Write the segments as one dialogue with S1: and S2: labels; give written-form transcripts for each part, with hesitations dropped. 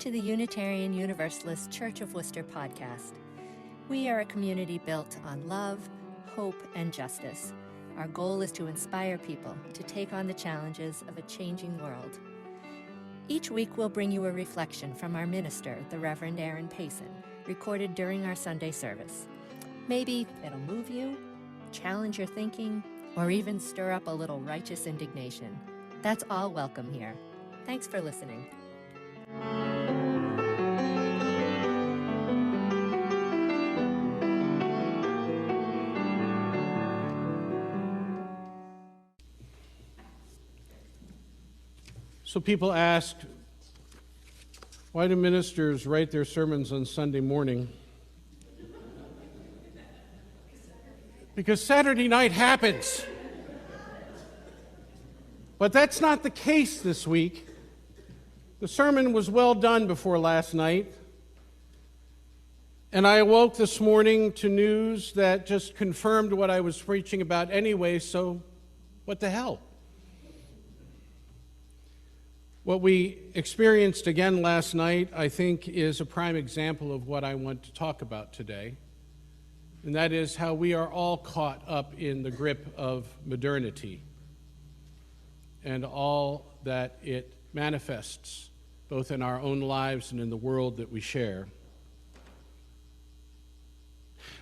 S1: to the Unitarian Universalist Church of Worcester podcast. We are a community built on love, hope, and justice. Our goal is to inspire people to take on the challenges of a changing world. Each week we'll bring you a reflection from our minister, the Reverend Aaron Payson, recorded during our Sunday service. Maybe it'll move you, challenge your thinking, or even stir up a little righteous indignation. That's all welcome here. Thanks for listening.
S2: So people ask, why do ministers write their sermons on Sunday morning? Because Saturday night happens. But that's not the case this week. The sermon was well done before last night. And I awoke this morning to news that just confirmed what I was preaching about anyway, so what the hell? What we experienced again last night, I think, is a prime example of what I want to talk about today. And that is how we are all caught up in the grip of modernity and all that it manifests, both in our own lives and in the world that we share.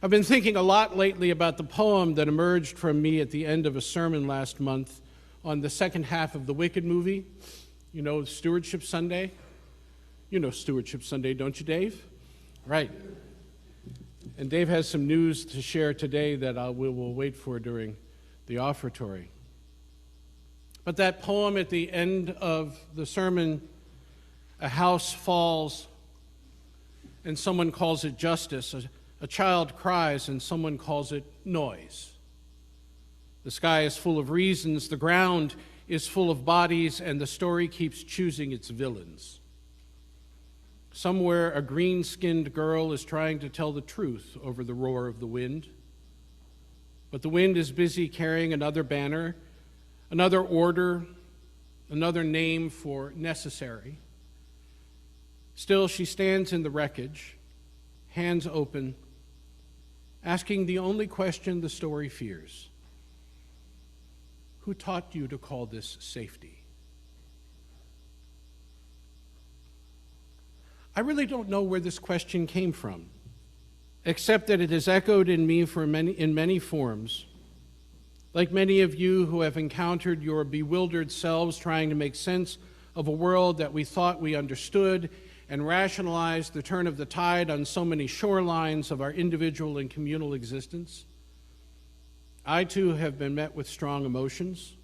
S2: I've been thinking a lot lately about the poem that emerged from me at the end of a sermon last month on the second half of the Wicked movie. You know, Stewardship Sunday? You know Stewardship Sunday, don't you, Dave? Right. And Dave has some news to share today that we will wait for during the offertory. But that poem at the end of the sermon, a house falls and someone calls it justice. A child cries and someone calls it noise. The sky is full of reasons. The ground is full of bodies, and the story keeps choosing its villains. Somewhere, a green-skinned girl is trying to tell the truth over the roar of the wind. But the wind is busy carrying another banner, another order, another name for necessary. Still, she stands in the wreckage, hands open, asking the only question the story fears. Who taught you to call this safety? I really don't know where this question came from, except that it has echoed in me in many forms. Like many of you who have encountered your bewildered selves trying to make sense of a world that we thought we understood and rationalized the turn of the tide on so many shorelines of our individual and communal existence. I, too, have been met with strong emotions.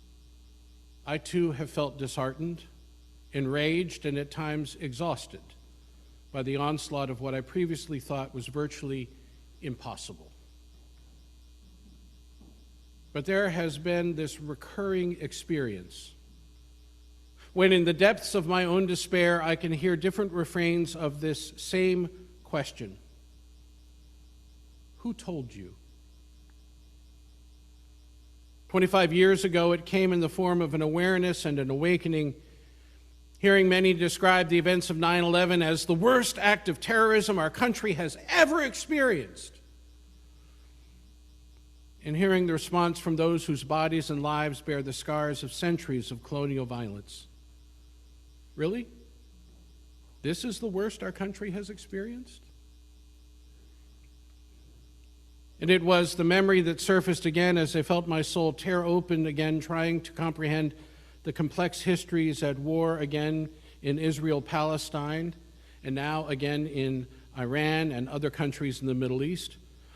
S2: I, too, have felt disheartened, enraged, and at times exhausted by the onslaught of what I previously thought was virtually impossible. But there has been this recurring experience when in the depths of my own despair, I can hear different refrains of this same question. Who told you? 25 years ago, it came in the form of an awareness and an awakening, hearing many describe the events of 9/11 as the worst act of terrorism our country has ever experienced, and hearing the response from those whose bodies and lives bear the scars of centuries of colonial violence. Really? This is the worst our country has experienced? And it was the memory that surfaced again as I felt my soul tear open again, trying to comprehend the complex histories at war again in Israel-Palestine, and now again in Iran and other countries in the Middle East.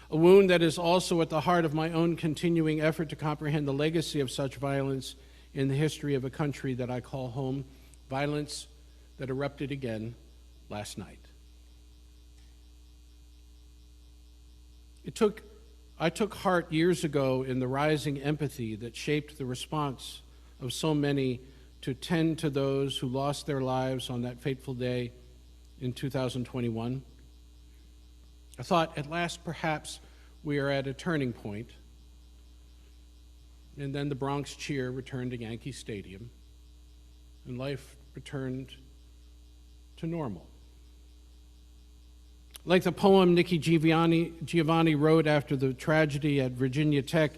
S2: A wound that is also at the heart of my own continuing effort to comprehend the legacy of such violence in the history of a country that I call home, violence that erupted again last night. I took heart years ago in the rising empathy that shaped the response of so many to tend to those who lost their lives on that fateful day in 2021. I thought, at last, perhaps we are at a turning point. And then the Bronx cheer returned to Yankee Stadium, and life returned to normal. Like the poem Nikki Giovanni wrote after the tragedy at Virginia Tech,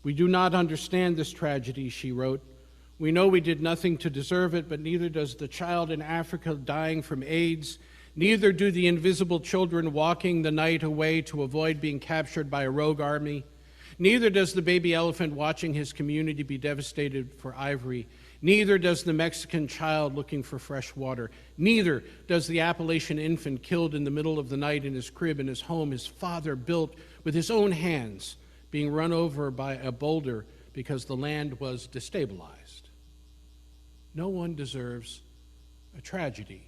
S2: "We do not understand this tragedy," she wrote. "We know we did nothing to deserve it, but neither does the child in Africa dying from AIDS. Neither do the invisible children walking the night away to avoid being captured by a rogue army. Neither does the baby elephant watching his community be devastated for ivory. Neither does the Mexican child looking for fresh water. Neither does the Appalachian infant killed in the middle of the night in his crib in his home his father built with his own hands, being run over by a boulder because the land was destabilized. No one deserves a tragedy,"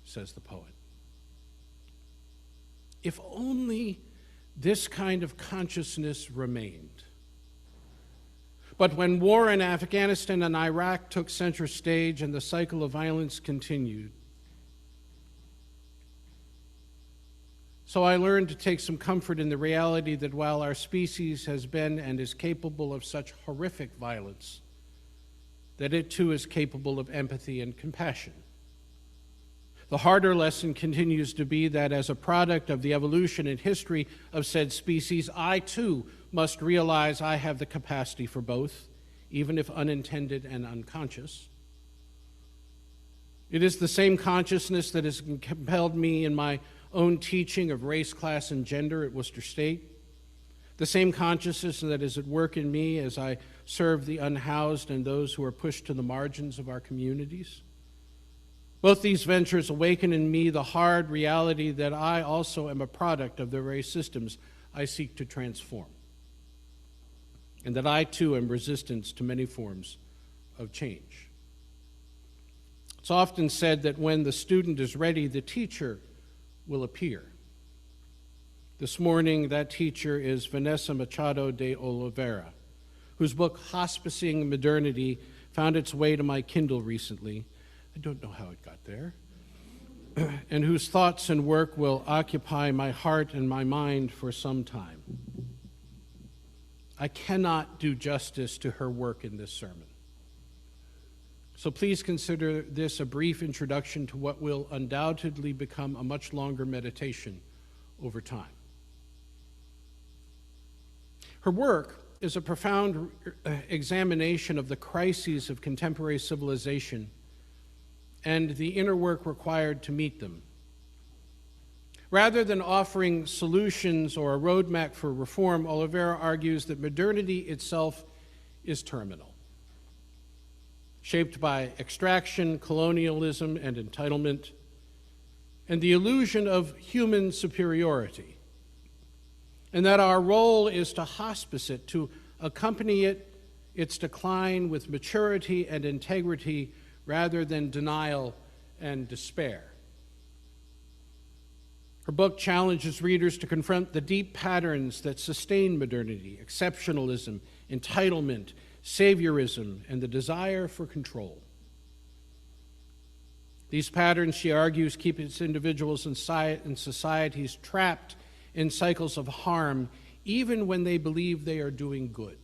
S2: says the poet. If only this kind of consciousness remained. But when war in Afghanistan and Iraq took center stage and the cycle of violence continued, so I learned to take some comfort in the reality that while our species has been and is capable of such horrific violence, that it too is capable of empathy and compassion. The harder lesson continues to be that as a product of the evolution and history of said species, I too must realize I have the capacity for both, even if unintended and unconscious. It is the same consciousness that has compelled me in my own teaching of race, class, and gender at Worcester State, the same consciousness that is at work in me as I serve the unhoused and those who are pushed to the margins of our communities. Both these ventures awaken in me the hard reality that I also am a product of the very systems I seek to transform, and that I too am resistant to many forms of change. It's often said that when the student is ready, the teacher will appear. This morning, that teacher is Vanessa Machado de Oliveira, whose book, Hospicing Modernity, found its way to my Kindle recently. I don't know how it got there. And whose thoughts and work will occupy my heart and my mind for some time. I cannot do justice to her work in this sermon. So please consider this a brief introduction to what will undoubtedly become a much longer meditation over time. Her work is a profound examination of the crises of contemporary civilization and the inner work required to meet them. Rather than offering solutions or a roadmap for reform, Oliveira argues that modernity itself is terminal, shaped by extraction, colonialism, and entitlement, and the illusion of human superiority, and that our role is to hospice it, to accompany its decline with maturity and integrity rather than denial and despair. Her book challenges readers to confront the deep patterns that sustain modernity: exceptionalism, entitlement, saviorism, and the desire for control. These patterns, she argues, keep its individuals and societies trapped in cycles of harm, even when they believe they are doing good.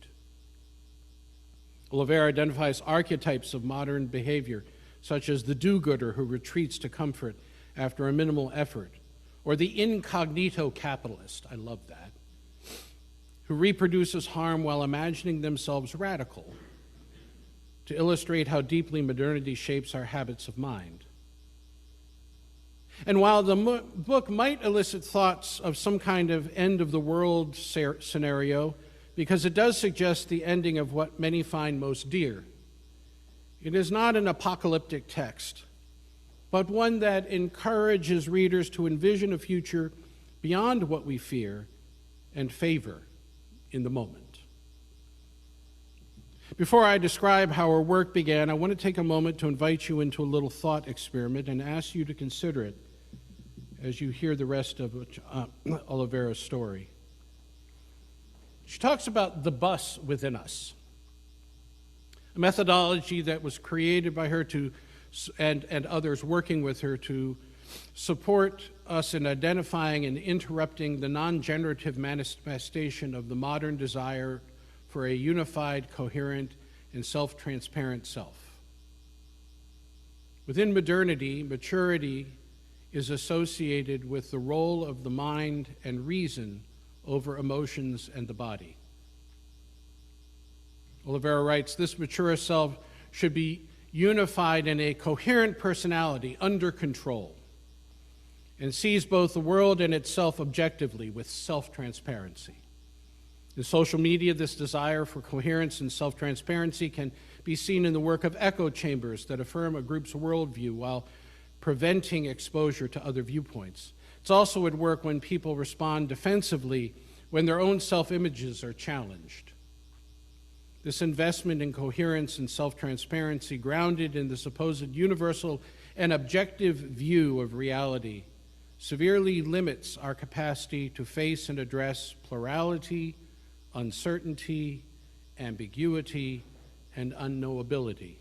S2: Oliveira identifies archetypes of modern behavior, such as the do-gooder who retreats to comfort after a minimal effort, or the incognito capitalist, I love that, who reproduces harm while imagining themselves radical, to illustrate how deeply modernity shapes our habits of mind. And while the book might elicit thoughts of some kind of end-of-the-world scenario, because it does suggest the ending of what many find most dear, it is not an apocalyptic text, but one that encourages readers to envision a future beyond what we fear and favor in the moment. Before I describe how our work began, I want to take a moment to invite you into a little thought experiment and ask you to consider it as you hear the rest of Oliveira's story. She talks about the bus within us, a methodology that was created by her and others working with her to support us in identifying and interrupting the non-generative manifestation of the modern desire for a unified, coherent, and self-transparent self. Within modernity, maturity is associated with the role of the mind and reason over emotions and the body. Oliveira writes, this mature self should be unified in a coherent personality under control and sees both the world and itself objectively with self-transparency. In social media, this desire for coherence and self-transparency can be seen in the work of echo chambers that affirm a group's worldview while preventing exposure to other viewpoints. It's also at work when people respond defensively when their own self-images are challenged. This investment in coherence and self-transparency, grounded in the supposed universal and objective view of reality, severely limits our capacity to face and address plurality, uncertainty, ambiguity, and unknowability,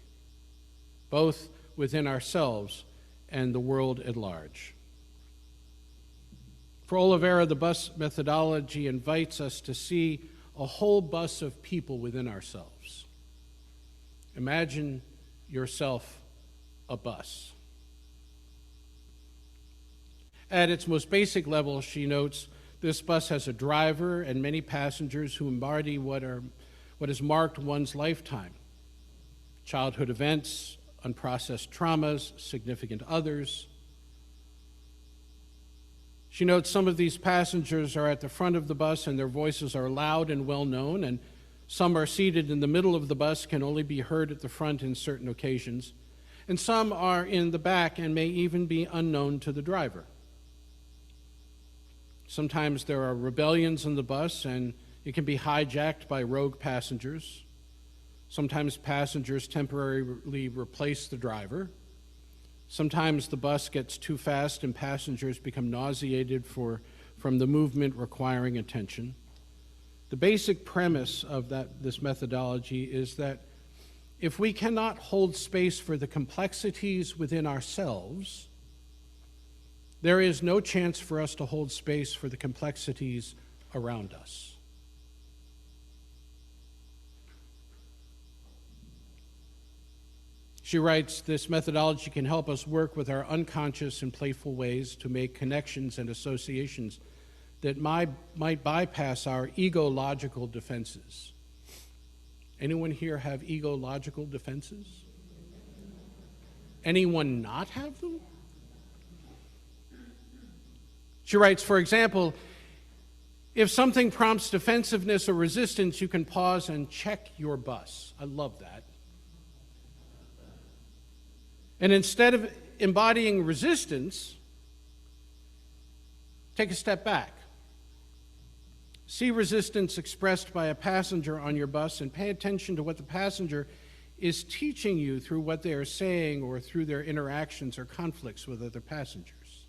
S2: both within ourselves and the world at large. For Oliveira, the bus methodology invites us to see a whole bus of people within ourselves. Imagine yourself a bus. At its most basic level, she notes, this bus has a driver and many passengers who embody what has marked one's lifetime: childhood events, unprocessed traumas, significant others. She notes some of these passengers are at the front of the bus and their voices are loud and well known, and some are seated in the middle of the bus, can only be heard at the front in certain occasions, and some are in the back and may even be unknown to the driver. Sometimes there are rebellions on the bus and it can be hijacked by rogue passengers. Sometimes passengers temporarily replace the driver. Sometimes the bus gets too fast and passengers become nauseated from the movement requiring attention. The basic premise of this methodology is that if we cannot hold space for the complexities within ourselves, there is no chance for us to hold space for the complexities around us. She writes, this methodology can help us work with our unconscious and playful ways to make connections and associations that might bypass our ego-logical defenses. Anyone here have ego-logical defenses? Anyone not have them? She writes, for example, if something prompts defensiveness or resistance, you can pause and check your bus. I love that. And instead of embodying resistance, take a step back. See resistance expressed by a passenger on your bus and pay attention to what the passenger is teaching you through what they are saying or through their interactions or conflicts with other passengers.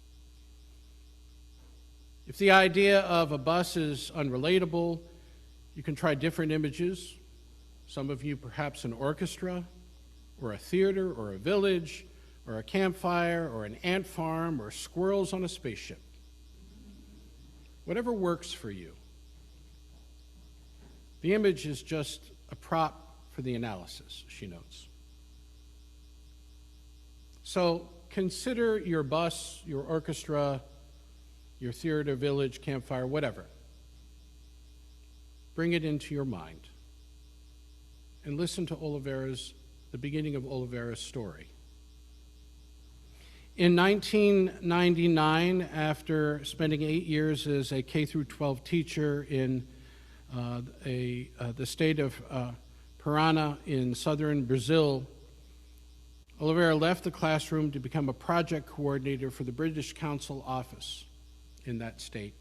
S2: If the idea of a bus is unrelatable, you can try different images. Some of you perhaps an orchestra, or a theater, or a village, or a campfire, or an ant farm, or squirrels on a spaceship. Whatever works for you. The image is just a prop for the analysis, she notes. So consider your bus, your orchestra, your theater, village, campfire, whatever. Bring it into your mind and listen to the beginning of Oliveira's story. In 1999, after spending 8 years as a K-12 teacher in the state of Parana in southern Brazil, Oliveira left the classroom to become a project coordinator for the British Council office in that state.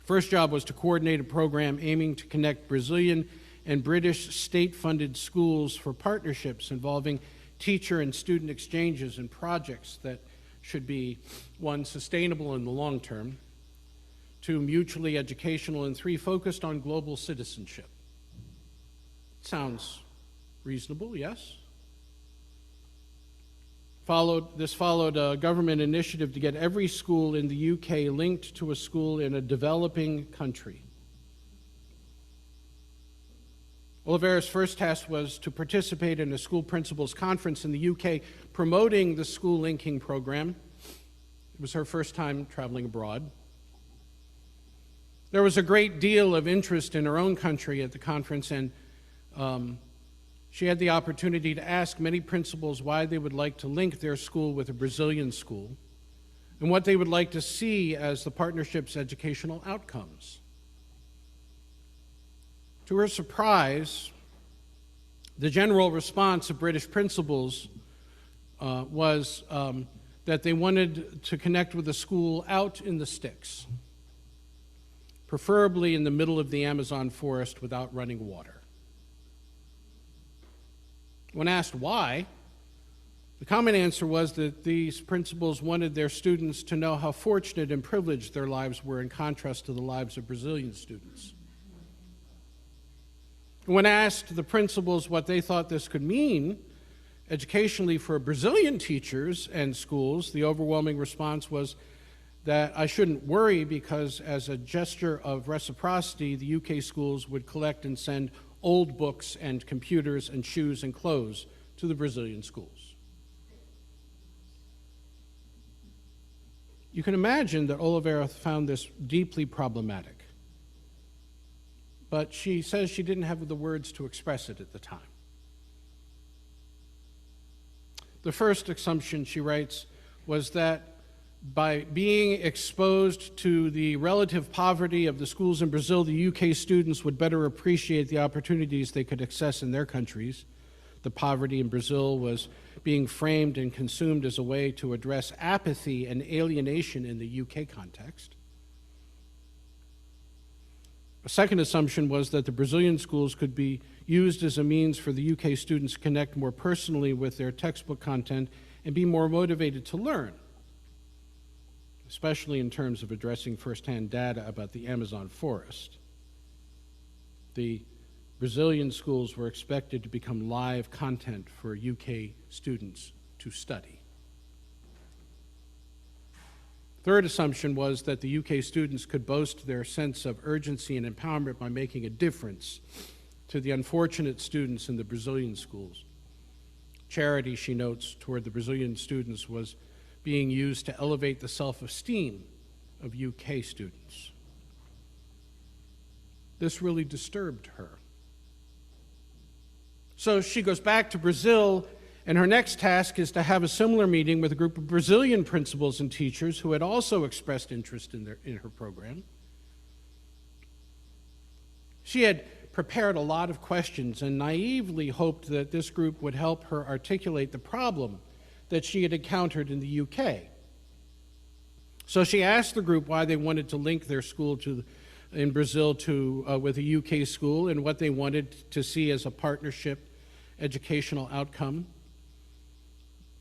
S2: First job was to coordinate a program aiming to connect Brazilian and British state-funded schools for partnerships involving teacher and student exchanges and projects that should be, 1, sustainable in the long term, 2, mutually educational, and 3, focused on global citizenship. Sounds reasonable, yes? This followed a government initiative to get every school in the UK linked to a school in a developing country. Oliveira's first task was to participate in a school principals conference in the UK promoting the school linking program. It was her first time traveling abroad. There was a great deal of interest in her own country at the conference, and she had the opportunity to ask many principals why they would like to link their school with a Brazilian school and what they would like to see as the partnership's educational outcomes. To her surprise, the general response of British principals was that they wanted to connect with a school out in the sticks, preferably in the middle of the Amazon forest without running water. When asked why, the common answer was that these principals wanted their students to know how fortunate and privileged their lives were in contrast to the lives of Brazilian students. When asked the principals what they thought this could mean educationally for Brazilian teachers and schools, the overwhelming response was that I shouldn't worry because as a gesture of reciprocity, the UK schools would collect and send old books and computers and shoes and clothes to the Brazilian schools. You can imagine that Oliveira found this deeply problematic, but she says she didn't have the words to express it at the time. The first assumption, she writes, was that by being exposed to the relative poverty of the schools in Brazil, the UK students would better appreciate the opportunities they could access in their countries. The poverty in Brazil was being framed and consumed as a way to address apathy and alienation in the UK context. A second assumption was that the Brazilian schools could be used as a means for the UK students to connect more personally with their textbook content and be more motivated to learn, especially in terms of addressing firsthand data about the Amazon forest. The Brazilian schools were expected to become live content for UK students to study. Third assumption was that the UK students could boast their sense of urgency and empowerment by making a difference to the unfortunate students in the Brazilian schools. Charity, she notes, toward the Brazilian students was being used to elevate the self-esteem of UK students. This really disturbed her. So she goes back to Brazil, and her next task is to have a similar meeting with a group of Brazilian principals and teachers who had also expressed interest in her program. She had prepared a lot of questions and naively hoped that this group would help her articulate the problem that she had encountered in the UK. So she asked the group why they wanted to link their school in Brazil with a UK school and what they wanted to see as a partnership educational outcome.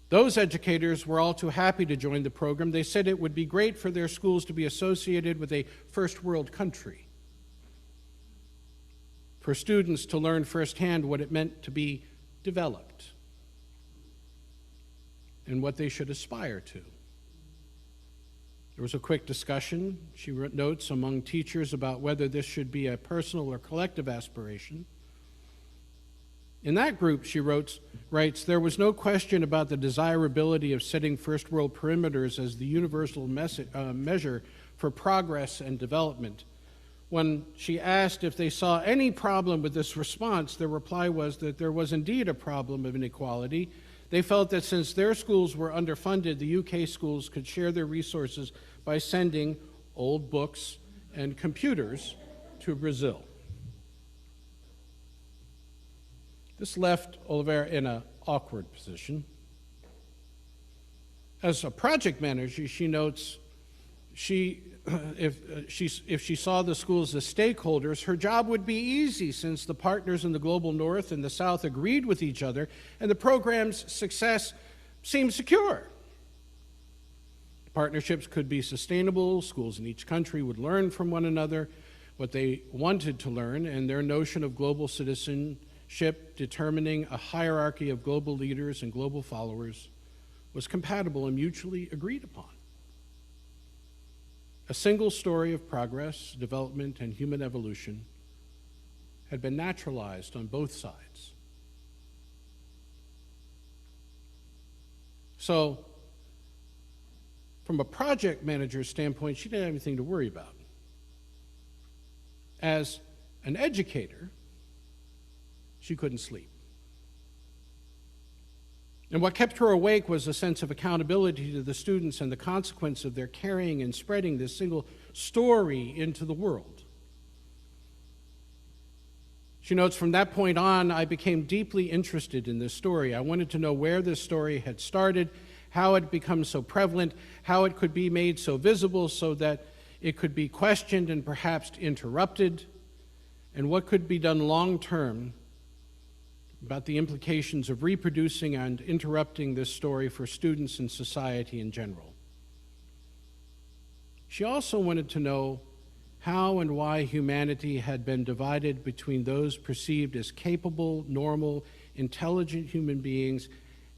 S2: Those educators were all too happy to join the program. They said it would be great for their schools to be associated with a first world country, for students to learn firsthand what it meant to be developed and what they should aspire to. There was a quick discussion, she notes, among teachers about whether this should be a personal or collective aspiration. In that group, she writes, there was no question about the desirability of setting first world perimeters as the universal measure for progress and development. When she asked if they saw any problem with this response, their reply was that there was indeed a problem of inequality. They felt that since their schools were underfunded, the UK schools could share their resources by sending old books and computers to Brazil. This left Oliveira in an awkward position. As a project manager, she notes, if she saw the schools as stakeholders, her job would be easy since the partners in the global north and the south agreed with each other and the program's success seemed secure. Partnerships could be sustainable, schools in each country would learn from one another what they wanted to learn, and their notion of global citizenship determining a hierarchy of global leaders and global followers was compatible and mutually agreed upon. A single story of progress, development, and human evolution had been naturalized on both sides. So, from a project manager's standpoint, she didn't have anything to worry about. As an educator, she couldn't sleep. And what kept her awake was a sense of accountability to the students and the consequence of their carrying and spreading this single story into the world. She notes, from that point on, I became deeply interested in this story. I wanted to know where this story had started, how it had become so prevalent, how it could be made so visible so that it could be questioned and perhaps interrupted, and what could be done long-term about the implications of reproducing and interrupting this story for students and society in general. She also wanted to know how and why humanity had been divided between those perceived as capable, normal, intelligent human beings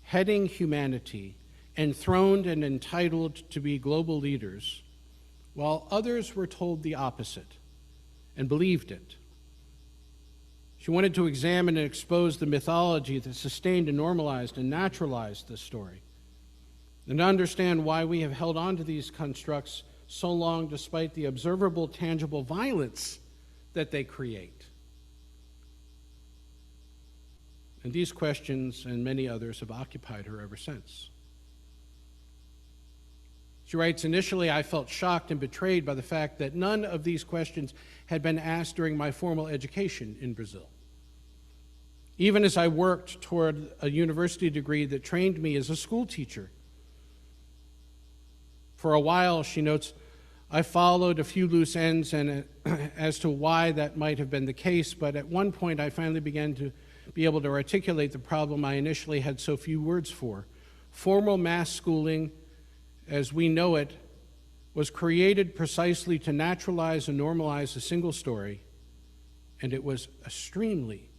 S2: heading humanity, enthroned and entitled to be global leaders, while others were told the opposite and believed it. She wanted to examine and expose the mythology that sustained and normalized and naturalized this story, and to understand why we have held on to these constructs so long despite the observable, tangible violence that they create. And these questions and many others have occupied her ever since. She writes, initially I felt shocked and betrayed by the fact that none of these questions had been asked during my formal education in Brazil. Even as I worked toward a university degree that trained me as a school teacher. For a while, she notes, I followed a few loose ends and as to why that might have been the case, but at one point I finally began to be able to articulate the problem I initially had so few words for. Formal mass schooling, as we know it, was created precisely to naturalize and normalize a single story, and it was extremely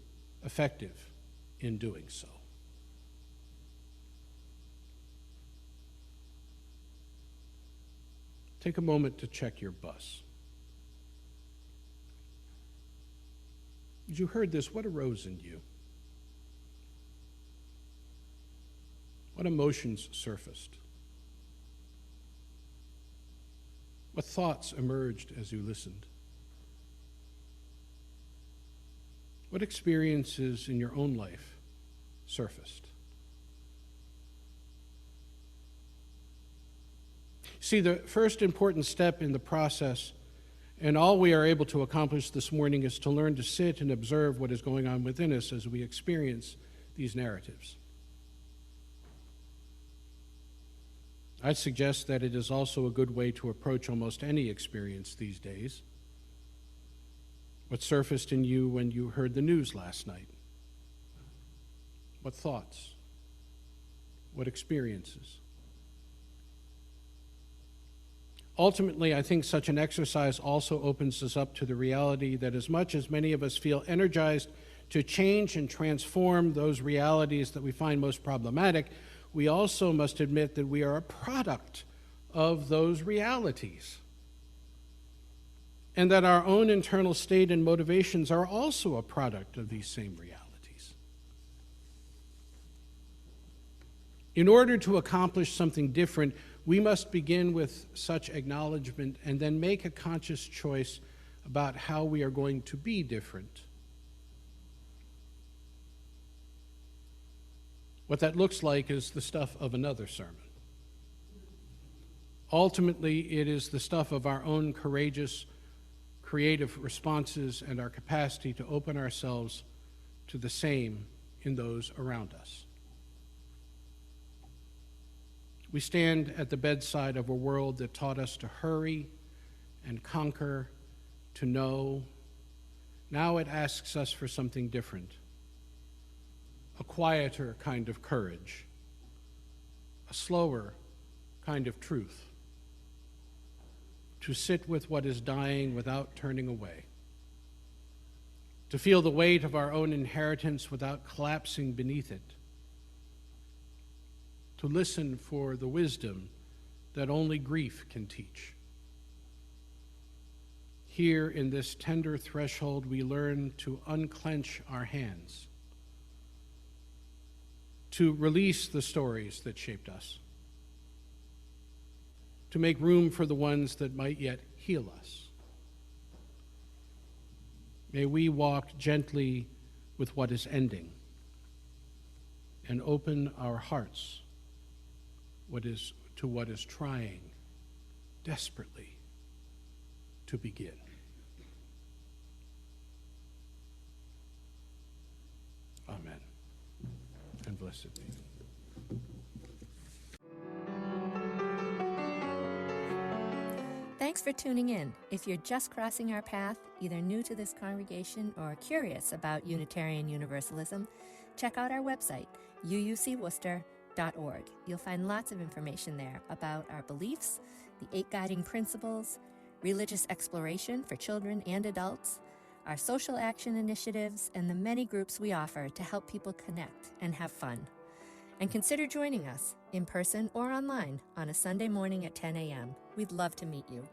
S2: effective in doing so. Take a moment to check your bus. As you heard this, what arose in you? What emotions surfaced? What thoughts emerged as you listened? What experiences in your own life surfaced? See, the first important step in the process, and all we are able to accomplish this morning, is to learn to sit and observe what is going on within us as we experience these narratives. I'd suggest that it is also a good way to approach almost any experience these days. What surfaced in you when you heard the news last night? What thoughts? What experiences? Ultimately, I think such an exercise also opens us up to the reality that as much as many of us feel energized to change and transform those realities that we find most problematic, we also must admit that we are a product of those realities, and that our own internal state and motivations are also a product of these same realities. In order to accomplish something different, we must begin with such acknowledgement and then make a conscious choice about how we are going to be different. What that looks like is the stuff of another sermon. Ultimately, it is the stuff of our own courageous, creative responses and our capacity to open ourselves to the same in those around us. We stand at the bedside of a world that taught us to hurry and conquer, to know. Now it asks us for something different, a quieter kind of courage, a slower kind of truth, to sit with what is dying without turning away, to feel the weight of our own inheritance without collapsing beneath it, to listen for the wisdom that only grief can teach. Here in this tender threshold, we learn to unclench our hands, to release the stories that shaped us, to make room for the ones that might yet heal us. May we walk gently with what is ending and open our hearts to what is trying desperately to begin. Amen. And blessed be.
S1: Thanks for tuning in. If you're just crossing our path, either new to this congregation or curious about Unitarian Universalism, check out our website, uucworcester.org. You'll find lots of information there about our beliefs, the 8 guiding principles, religious exploration for children and adults, our social action initiatives, and the many groups we offer to help people connect and have fun. And consider joining us in person or online on a Sunday morning at 10 a.m. We'd love to meet you.